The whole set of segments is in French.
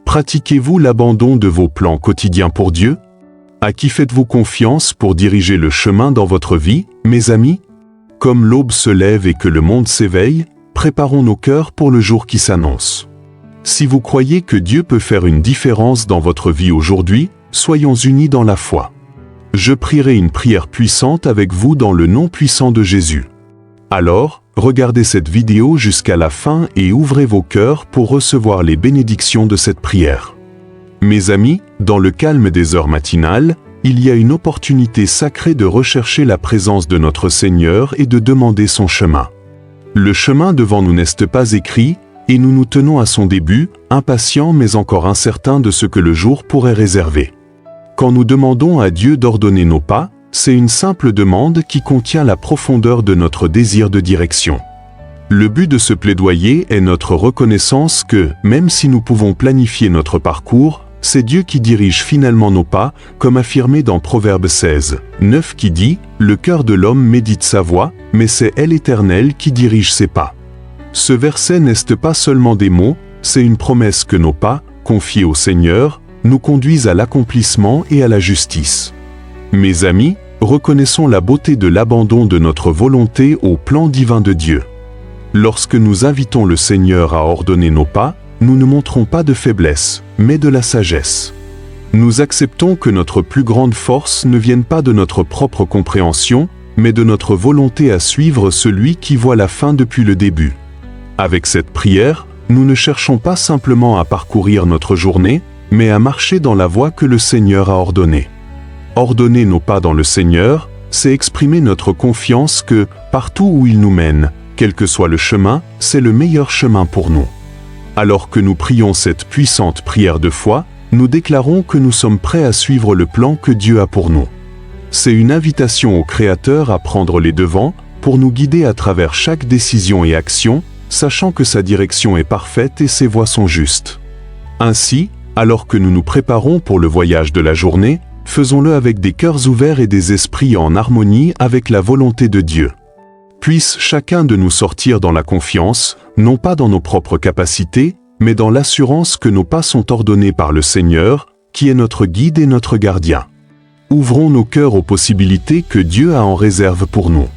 Pratiquez-vous l'abandon de vos plans quotidiens pour Dieu? À qui faites-vous confiance pour diriger le chemin dans votre vie, mes amis? Comme l'aube se lève et que le monde s'éveille, préparons nos cœurs pour le jour qui s'annonce. Si vous croyez que Dieu peut faire une différence dans votre vie aujourd'hui, soyons unis dans la foi. Je prierai une prière puissante avec vous dans le nom puissant de Jésus. Alors, regardez cette vidéo jusqu'à la fin et ouvrez vos cœurs pour recevoir les bénédictions de cette prière. Mes amis, dans le calme des heures matinales, il y a une opportunité sacrée de rechercher la présence de notre Seigneur et de demander son chemin. Le chemin devant nous n'est pas écrit, et nous nous tenons à son début, impatients mais encore incertains de ce que le jour pourrait réserver. Quand nous demandons à Dieu d'ordonner nos pas, c'est une simple demande qui contient la profondeur de notre désir de direction. Le but de ce plaidoyer est notre reconnaissance que, même si nous pouvons planifier notre parcours, c'est Dieu qui dirige finalement nos pas, comme affirmé dans Proverbe 16, 9 qui dit « Le cœur de l'homme médite sa voie, mais c'est elle l'Éternel qui dirige ses pas ». Ce verset n'est pas seulement des mots, c'est une promesse que nos pas, confiés au Seigneur, nous conduisent à l'accomplissement et à la justice. Mes amis, reconnaissons la beauté de l'abandon de notre volonté au plan divin de Dieu. Lorsque nous invitons le Seigneur à ordonner nos pas, nous ne montrons pas de faiblesse, mais de la sagesse. Nous acceptons que notre plus grande force ne vienne pas de notre propre compréhension, mais de notre volonté à suivre celui qui voit la fin depuis le début. Avec cette prière, nous ne cherchons pas simplement à parcourir notre journée, mais à marcher dans la voie que le Seigneur a ordonnée. Ordonner nos pas dans le Seigneur, c'est exprimer notre confiance que, partout où il nous mène, quel que soit le chemin, c'est le meilleur chemin pour nous. Alors que nous prions cette puissante prière de foi, nous déclarons que nous sommes prêts à suivre le plan que Dieu a pour nous. C'est une invitation au Créateur à prendre les devants pour nous guider à travers chaque décision et action, sachant que sa direction est parfaite et ses voies sont justes. Ainsi, alors que nous nous préparons pour le voyage de la journée, faisons-le avec des cœurs ouverts et des esprits en harmonie avec la volonté de Dieu. Puisse chacun de nous sortir dans la confiance, non pas dans nos propres capacités, mais dans l'assurance que nos pas sont ordonnés par le Seigneur, qui est notre guide et notre gardien. Ouvrons nos cœurs aux possibilités que Dieu a en réserve pour nous.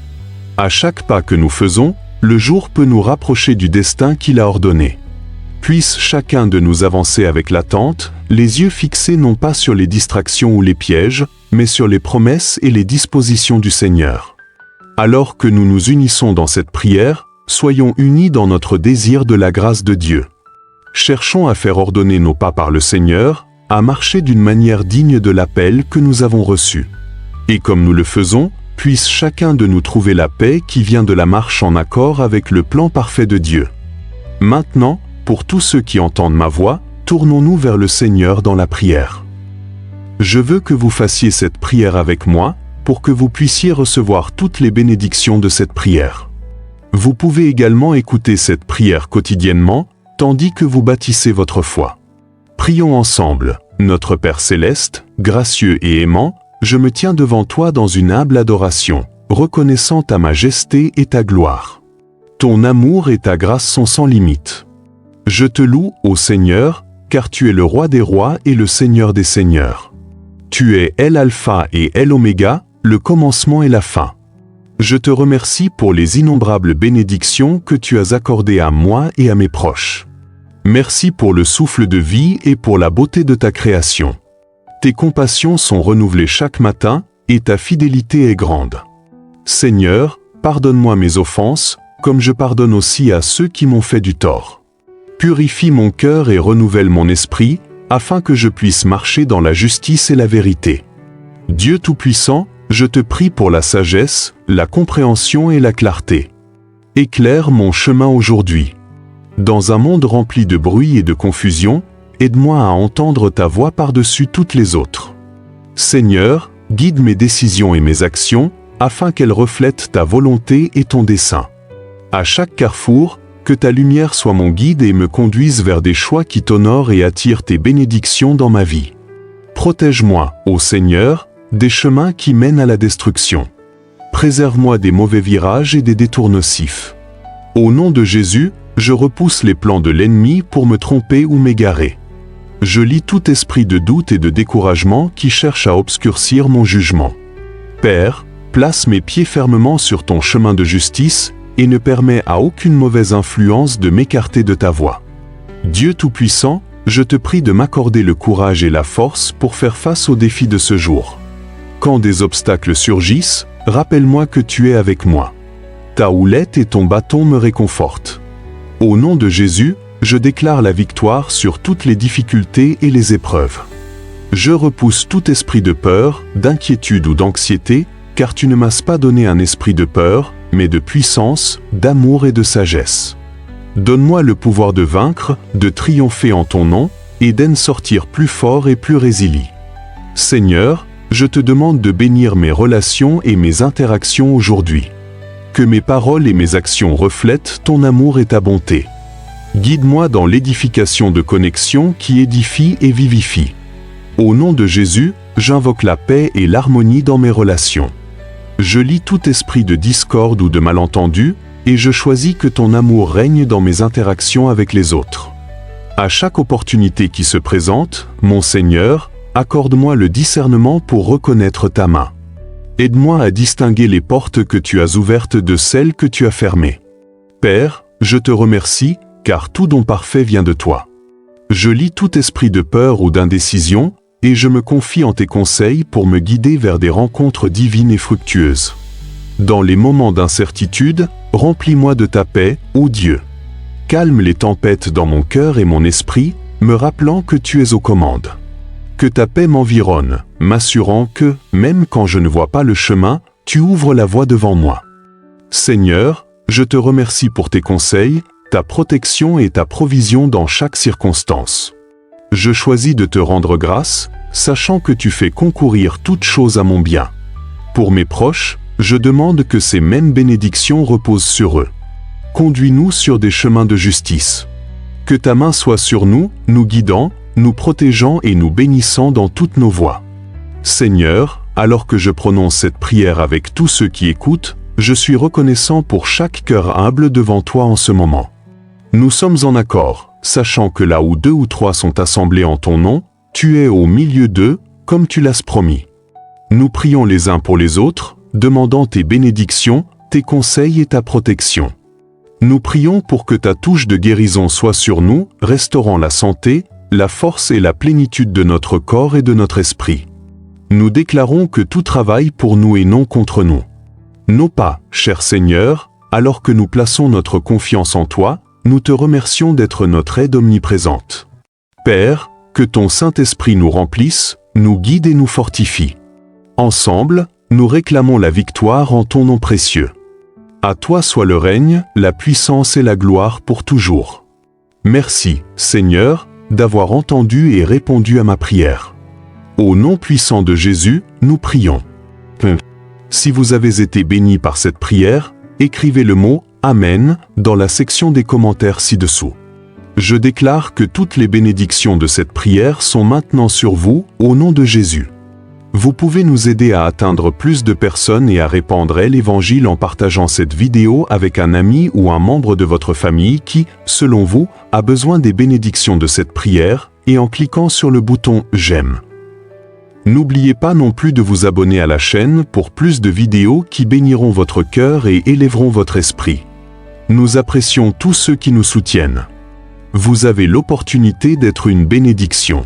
À chaque pas que nous faisons, le jour peut nous rapprocher du destin qu'il a ordonné. Puisse chacun de nous avancer avec l'attente, les yeux fixés non pas sur les distractions ou les pièges, mais sur les promesses et les dispositions du Seigneur. Alors que nous nous unissons dans cette prière, soyons unis dans notre désir de la grâce de Dieu. Cherchons à faire ordonner nos pas par le Seigneur, à marcher d'une manière digne de l'appel que nous avons reçu. Et comme nous le faisons, puisse chacun de nous trouver la paix qui vient de la marche en accord avec le plan parfait de Dieu. Maintenant, pour tous ceux qui entendent ma voix, tournons-nous vers le Seigneur dans la prière. Je veux que vous fassiez cette prière avec moi, pour que vous puissiez recevoir toutes les bénédictions de cette prière. Vous pouvez également écouter cette prière quotidiennement, tandis que vous bâtissez votre foi. Prions ensemble. Notre Père céleste, gracieux et aimant, je me tiens devant toi dans une humble adoration, reconnaissant ta majesté et ta gloire. Ton amour et ta grâce sont sans limite. Je te loue, ô Seigneur, car tu es le roi des rois et le Seigneur des seigneurs. Tu es l'alpha et l'oméga, le commencement et la fin. Je te remercie pour les innombrables bénédictions que tu as accordées à moi et à mes proches. Merci pour le souffle de vie et pour la beauté de ta création. Tes compassions sont renouvelées chaque matin et ta fidélité est grande. Seigneur, pardonne-moi mes offenses, comme je pardonne aussi à ceux qui m'ont fait du tort. Purifie mon cœur et renouvelle mon esprit, afin que je puisse marcher dans la justice et la vérité. Dieu Tout-Puissant, je te prie pour la sagesse, la compréhension et la clarté. Éclaire mon chemin aujourd'hui. Dans un monde rempli de bruit et de confusion, aide-moi à entendre ta voix par-dessus toutes les autres. Seigneur, guide mes décisions et mes actions, afin qu'elles reflètent ta volonté et ton dessein. À chaque carrefour, que ta lumière soit mon guide et me conduise vers des choix qui t'honorent et attirent tes bénédictions dans ma vie. Protège-moi, ô Seigneur, des chemins qui mènent à la destruction. Préserve-moi des mauvais virages et des détours nocifs. Au nom de Jésus, je repousse les plans de l'ennemi pour me tromper ou m'égarer. Je lis tout esprit de doute et de découragement qui cherche à obscurcir mon jugement. Père, place mes pieds fermement sur ton chemin de justice et ne permets à aucune mauvaise influence de m'écarter de ta voie. Dieu Tout-Puissant, je te prie de m'accorder le courage et la force pour faire face aux défis de ce jour. Quand des obstacles surgissent, rappelle-moi que tu es avec moi. Ta houlette et ton bâton me réconfortent. Au nom de Jésus, je déclare la victoire sur toutes les difficultés et les épreuves. Je repousse tout esprit de peur, d'inquiétude ou d'anxiété, car tu ne m'as pas donné un esprit de peur, mais de puissance, d'amour et de sagesse. Donne-moi le pouvoir de vaincre, de triompher en ton nom, et d'en sortir plus fort et plus résilient. Seigneur, je te demande de bénir mes relations et mes interactions aujourd'hui. Que mes paroles et mes actions reflètent ton amour et ta bonté. Guide-moi dans l'édification de connexions qui édifient et vivifient. Au nom de Jésus, j'invoque la paix et l'harmonie dans mes relations. Je lis tout esprit de discorde ou de malentendu, et je choisis que ton amour règne dans mes interactions avec les autres. À chaque opportunité qui se présente, mon Seigneur, accorde-moi le discernement pour reconnaître ta main. Aide-moi à distinguer les portes que tu as ouvertes de celles que tu as fermées. Père, je te remercie, car tout don parfait vient de toi. Je lis tout esprit de peur ou d'indécision, et je me confie en tes conseils pour me guider vers des rencontres divines et fructueuses. Dans les moments d'incertitude, remplis-moi de ta paix, ô Dieu. Calme les tempêtes dans mon cœur et mon esprit, me rappelant que tu es aux commandes. Que ta paix m'environne, m'assurant que, même quand je ne vois pas le chemin, tu ouvres la voie devant moi. Seigneur, je te remercie pour tes conseils, ta protection et ta provision dans chaque circonstance. Je choisis de te rendre grâce, sachant que tu fais concourir toutes choses à mon bien. Pour mes proches, je demande que ces mêmes bénédictions reposent sur eux. Conduis-nous sur des chemins de justice. Que ta main soit sur nous, nous guidant, nous protégeant et nous bénissant dans toutes nos voies. Seigneur, alors que je prononce cette prière avec tous ceux qui écoutent, je suis reconnaissant pour chaque cœur humble devant toi en ce moment. Nous sommes en accord, sachant que là où 2 ou 3 sont assemblés en ton nom, tu es au milieu d'eux, comme tu l'as promis. Nous prions les uns pour les autres, demandant tes bénédictions, tes conseils et ta protection. Nous prions pour que ta touche de guérison soit sur nous, restaurant la santé, la force et la plénitude de notre corps et de notre esprit. Nous déclarons que tout travaille pour nous et non contre nous. Non pas, cher Seigneur, alors que nous plaçons notre confiance en toi, nous te remercions d'être notre aide omniprésente. Père, que ton Saint-Esprit nous remplisse, nous guide et nous fortifie. Ensemble, nous réclamons la victoire en ton nom précieux. À toi soit le règne, la puissance et la gloire pour toujours. Merci, Seigneur, d'avoir entendu et répondu à ma prière. Au nom puissant de Jésus, nous prions. Si vous avez été béni par cette prière, écrivez le mot « Amen » dans la section des commentaires ci-dessous. Je déclare que toutes les bénédictions de cette prière sont maintenant sur vous, au nom de Jésus. Vous pouvez nous aider à atteindre plus de personnes et à répandre l'Évangile en partageant cette vidéo avec un ami ou un membre de votre famille qui, selon vous, a besoin des bénédictions de cette prière et en cliquant sur le bouton « J'aime ». N'oubliez pas non plus de vous abonner à la chaîne pour plus de vidéos qui béniront votre cœur et élèveront votre esprit. Nous apprécions tous ceux qui nous soutiennent. Vous avez l'opportunité d'être une bénédiction.